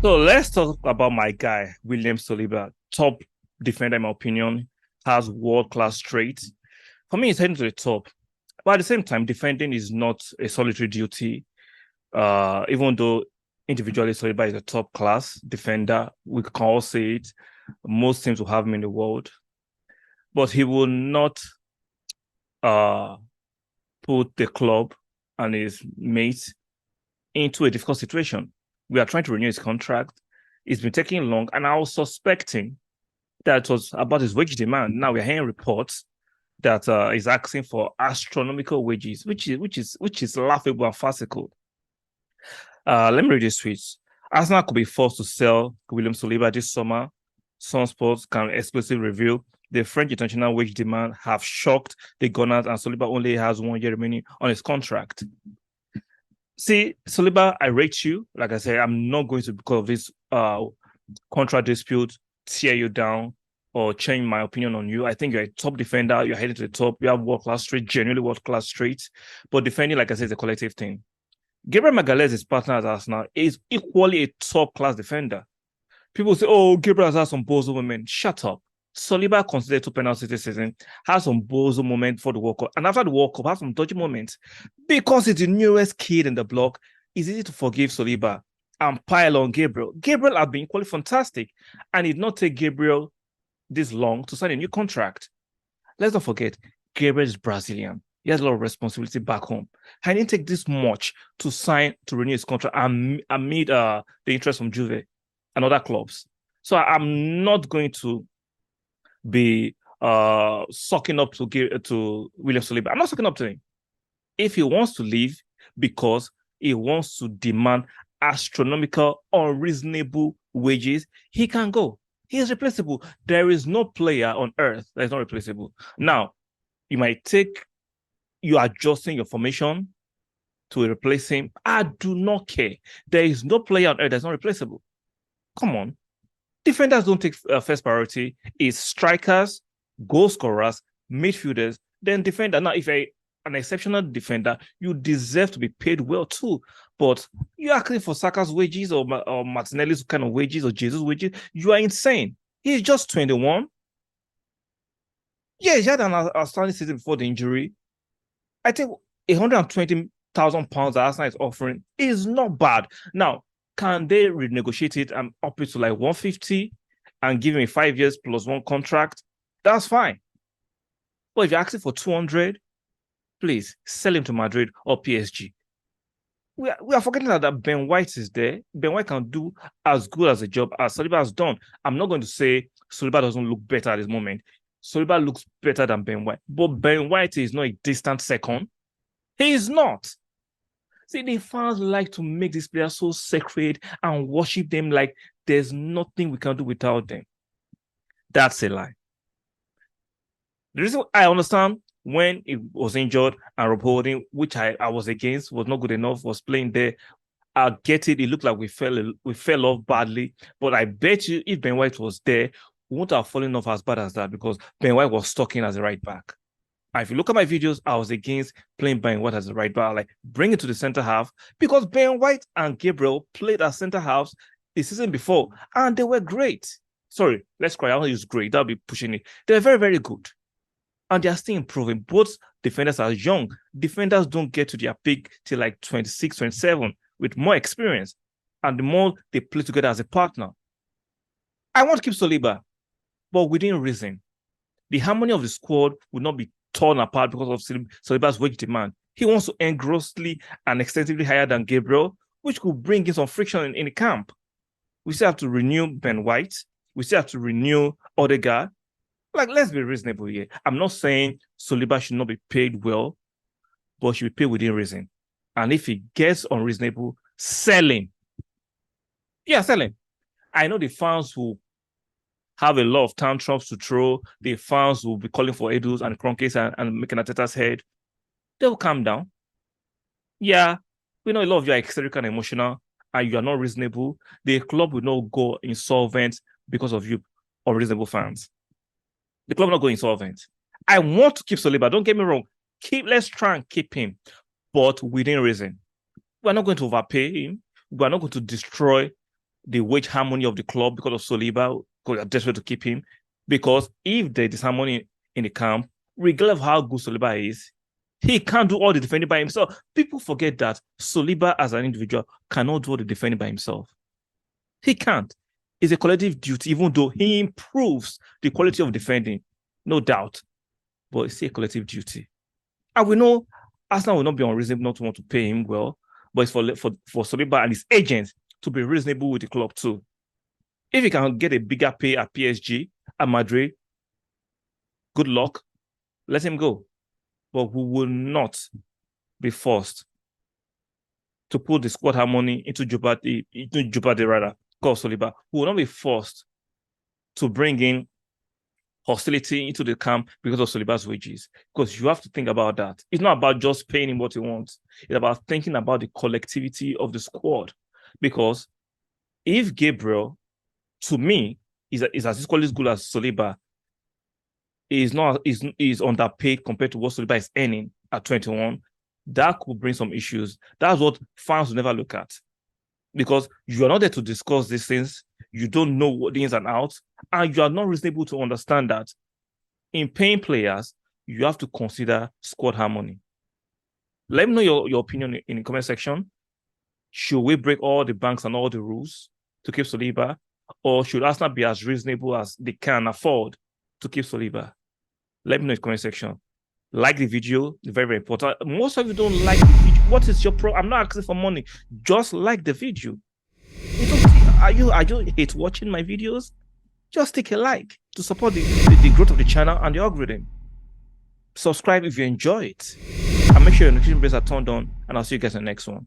So let's talk about my guy, William Saliba, top defender, in my opinion, has world-class traits. For me, he's heading to the top. But at the same time, defending is not a solitary duty. Even though individually Saliba is a top class defender, we can all say it. Most teams will have him in the world, but he will not uh, put the club and his mates into a difficult situation. We are trying to renew his contract. It's been taking long, and I was suspecting that it was about his wage demand. Now we're hearing reports that he's asking for astronomical wages, which is laughable and farcical. Let me read this tweet. Arsenal could be forced to sell William Saliba this summer. Sun Sports can exclusively reveal the French international wage demand have shocked the Gunners, and Saliba only has 1 year remaining on his contract. See, Saliba, I rate you. Like I said, I'm not going to, because of this contract dispute, tear you down or change my opinion on you. I think you're a top defender. You're heading to the top. You have world-class traits, genuinely world-class traits. But defending, like I said, is a collective thing. Gabriel Magalhaes, his partner at Arsenal, is equally a top-class defender. People say, oh, Gabriel has some bozo moment. Shut up. Saliba considered two penalties this season, has some bozo moment for the World Cup, and after the World Cup, has some dodgy moments. Because he's the newest kid in the block, it's easy to forgive Saliba and pile on Gabriel. Gabriel has been equally fantastic, and it did not take Gabriel this long to sign a new contract. Let's not forget, Gabriel is Brazilian. He has a lot of responsibility back home. I didn't take this much to sign to renew his contract amid the interest from Juve and other clubs. So I'm not going to be sucking up to William Saliba. I'm not sucking up to him. If he wants to leave because he wants to demand astronomical, unreasonable wages, he can go. He is replaceable. There is no player on earth that is not replaceable. Now, you might take you adjusting your formation to replace him. I do not care. There is no player on earth that's not replaceable. Come on. Defenders don't take first priority. It's strikers, goal scorers, midfielders, then defender. Now, if you're an exceptional defender, you deserve to be paid well too. But you're asking for Saka's wages or Martinelli's kind of wages or Jesus' wages. You are insane. He's just 21. Yeah, he had an outstanding season before the injury. I think £120,000 that Arsenal is offering is not bad. Now, can they renegotiate it and up it to like 150 and give him a 5 years plus one contract? That's fine. But if you're asking for 200, please sell him to Madrid or PSG. We are forgetting that Ben White is there. Ben White can do as good as a job as Saliba has done. I'm not going to say Saliba doesn't look better at this moment. Saliba looks better than Ben White, but Ben White is not a distant second. He is not. See, the fans like to make these players so sacred and worship them like there's nothing we can do without them. That's a lie. The reason I understand when he was injured and Rob Holding, which I was against, was not good enough, was playing there. I get it. It looked like we fell off badly. But I bet you if Ben White was there, we wouldn't have fallen off as bad as that because Ben White was stuck in as a right back. And if you look at my videos, I was against playing Ben White as a right back. Like bring it to the center half because Ben White and Gabriel played as center halves the season before, and they were great. Sorry, let's cry. I don't use great. That'll be pushing it. They were very, very good. And they are still improving. Both defenders are young. Defenders don't get to their peak till like 26, 27 with more experience. And the more they play together as a partner. I want to keep Saliba, but within reason. The harmony of the squad will not be torn apart because of Saliba's wage demand. He wants to earn grossly and extensively higher than Gabriel, which could bring in some friction in the camp. We still have to renew Ben White. We still have to renew Odegaard. Like, let's be reasonable here. I'm not saying Saliba should not be paid well, but should be paid within reason. And if he gets unreasonable, sell him. Yeah, sell him. I know the fans will have a lot of tantrums to throw. The fans will be calling for Edus and Kroenkes and making Ateta's head. They'll calm down. Yeah, we know a lot of you are eccentric and emotional, and you are not reasonable. The club will not go insolvent because of you unreasonable fans. The club will not go insolvent. I want to keep Saliba. Don't get me wrong. Let's try and keep him, but within reason. We're not going to overpay him. We're not going to destroy the wage harmony of the club because of Saliba, because they're desperate to keep him. Because if there is harmony in the camp, regardless of how good Saliba is, he can't do all the defending by himself. People forget that Saliba as an individual cannot do all the defending by himself. He can't. It's a collective duty, even though he improves the quality of defending, no doubt. But it's a collective duty. And we know Arsenal will not be unreasonable not to want to pay him well, but it's for Saliba and his agents to be reasonable with the club too. If he can get a bigger pay at PSG, at Madrid, good luck. Let him go. But we will not be forced to put the squad harmony into jeopardy rather, because Saliba. We will not be forced to bring in hostility into the camp because of Saliba's wages. Because you have to think about that. It's not about just paying him what he wants. It's about thinking about the collectivity of the squad. Because if Gabriel, to me, is as equally as good as Saliba, is underpaid compared to what Saliba is earning at 21, that could bring some issues. That's what fans will never look at. Because you are not there to discuss these things. You don't know what the ins and outs, and you are not reasonable to understand that in paying players, you have to consider squad harmony. Let me know your opinion in the comment section. Should we break all the banks and all the rules to keep Saliba? Or should Arsenal be as reasonable as they can afford to keep Saliba? Let me know in the comment section. Like the video, very, very important. Most of you don't like the video. What is your problem? I'm not asking for money. Just like the video. Are you hate watching my videos? Just take a like to support the growth of the channel and the algorithm. Subscribe if you enjoy it. And make sure your notification bells are turned on, and I'll see you guys in the next one.